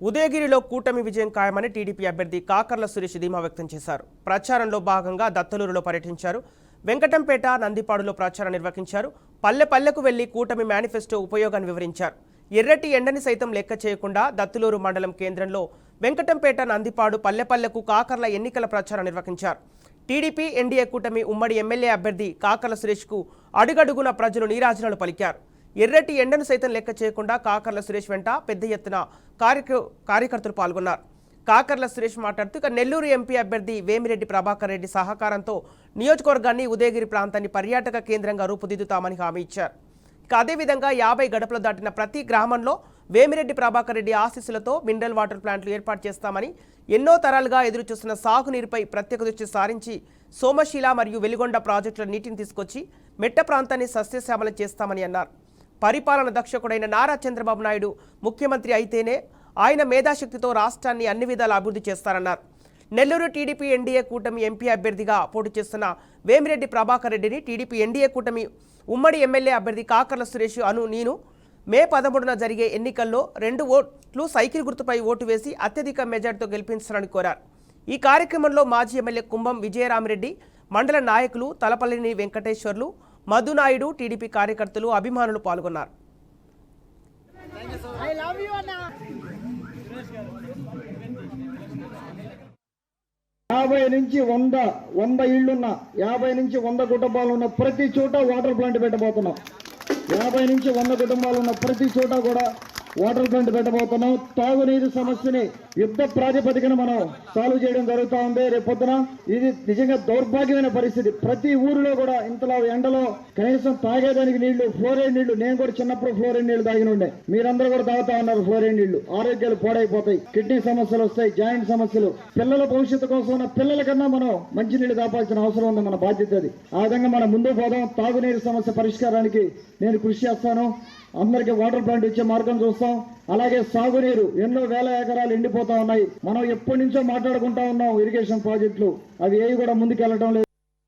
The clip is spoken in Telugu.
ఉదయగిరిలో కూటమి విజయం ఖాయమని టీడీపీ అభ్యర్థి కాకర్ల సురేష్ ధీమా వ్యక్తం చేశారు. ప్రచారంలో భాగంగా దత్తలూరులో పర్యటించారు. వెంకటంపేట, నందిపాడులో ప్రచారం నిర్వహించారు. పల్లెకు వెళ్లి కూటమి మేనిఫెస్టో ఉపయోగాన్ని వివరించారు. ఎర్రటి ఎండని సైతం లెక్క చేయకుండా దత్తలూరు మండలం కేంద్రంలో వెంకటంపేట, నందిపాడు పల్లెకు కాకర్ల ఎన్నికల ప్రచారం నిర్వహించారు. టీడీపీ ఎన్డీఏ కూటమి ఉమ్మడి ఎమ్మెల్యే అభ్యర్థి కాకర్ల సురేష్కు అడుగడుగున ప్రజలు నీరాజనాలు పలికారు. ఎర్రటి ఎండను సైతం లెక్క చేయకుండా కాకర్ల సురేష్ వెంట పెద్ద ఎత్తున కార్యకర్తలు పాల్గొన్నారు. కాకర్ల సురేష్ మాట్లాడుతూ నెల్లూరు ఎంపీ అభ్యర్థి వేమిరెడ్డి ప్రభాకర్ రెడ్డి సహకారంతో నియోజకవర్గాన్ని, ఉదయగిరి ప్రాంతాన్ని పర్యాటక కేంద్రంగా రూపుదిద్దుతామని హామీ ఇచ్చారు. అదేవిధంగా 50 గడపలు దాటిన ప్రతి గ్రామంలో వేమిరెడ్డి ప్రభాకర్ రెడ్డి ఆశీస్సులతో మినరల్ వాటర్ ప్లాంట్లు ఏర్పాటు చేస్తామని, ఎన్నో తరాలుగా ఎదురుచూస్తున్న సాగునీరుపై ప్రత్యేక దృష్టి సారించి సోమశీల మరియు వెలిగొండ ప్రాజెక్టుల నీటిని తీసుకొచ్చి మెట్ట ప్రాంతాన్ని సస్యశ్యామలం చేస్తామని అన్నారు. పరిపాలన దక్షకుడైన నారా చంద్రబాబు నాయుడు ముఖ్యమంత్రి అయితేనే ఆయన మేధాశక్తితో రాష్ట్రాన్ని అన్ని విధాలా అభివృద్ధి చేస్తారన్నారు. నెల్లూరు టీడీపీ ఎన్డీఏ కూటమి ఎంపీ అభ్యర్థిగా పోటీ చేస్తున్న వేమిరెడ్డి ప్రభాకర్ రెడ్డిని టీడీపీ ఎన్డీఏ కూటమి ఉమ్మడి ఎమ్మెల్యే అభ్యర్థి కాకర్ల సురేష్ నేను మే 13న జరిగే ఎన్నికల్లో 2 ఓట్లు సైకిల్ గుర్తుపై ఓటు వేసి అత్యధిక మెజార్టీతో గెలిపించాలని కోరారు. ఈ కార్యక్రమంలో మాజీ ఎమ్మెల్యే కుంభం విజయరామిరెడ్డి, మండల నాయకులు తలపల్లిని వెంకటేశ్వర్లు, మధునాయుడు, టీడీపీ కార్యకర్తలు, అభిమానులు పాల్గొన్నారు. 50 నుంచి 100 ఇళ్లున్న 50 నుంచి 100 కుటుంబాలు ఉన్న ప్రతి చోట వాటర్ ప్లాంట్ పెట్టబోతున్నాం. 50 నుంచి 100 కుటుంబాలు ఉన్న ప్రతి చోట కూడా వాటర్ ప్లాంట్ పెట్టబోతున్నాం. తాగునీరు సమస్యని యుద్ధ ప్రాతిపదికన మనం సాల్వ్ చేయడం జరుగుతూ ఉంది. రేపొద్దున ఇది నిజంగా దౌర్భాగ్యమైన పరిస్థితి. ప్రతి ఊరిలో కూడా ఇంతలో ఎండలో కనీసం తాగేదానికి నీళ్లు, ఫ్లోరైడ్ నీళ్లు. నేను కూడా చిన్నప్పుడు ఫ్లోరైడ్ నీళ్లు తాగిన ఉండే. మీరందరూ కూడా తాగుతా ఉన్నారు ఫ్లోరైడ్ నీళ్లు. ఆరోగ్యాలు పాడైపోతాయి, కిడ్నీ సమస్యలు వస్తాయి, జాయింట్ సమస్యలు. పిల్లల భవిష్యత్తు కోసం ఉన్న పిల్లల కన్నా మనం మంచినీళ్ళు తాపాల్సిన అవసరం ఉంది. మన బాధ్యత అది. ఆ విధంగా మనం ముందుకు పోదాం. తాగునీరు సమస్య పరిష్కారానికి నేను కృషి చేస్తాను. అందరికీ వాటర్ ప్లాంట్ ఇచ్చే మార్గం చూస్తాం. అలాగే సాగునీరు, ఎన్నో వేల ఎకరాలు ఎండిపోతా ఉన్నాయి. మనం ఎప్పటి నుంచో మాట్లాడుకుంటా ఉన్నాం ఇరిగేషన్ ప్రాజెక్టులు. అవి ఏవి కూడా ముందుకు వెళ్ళడం లేదు.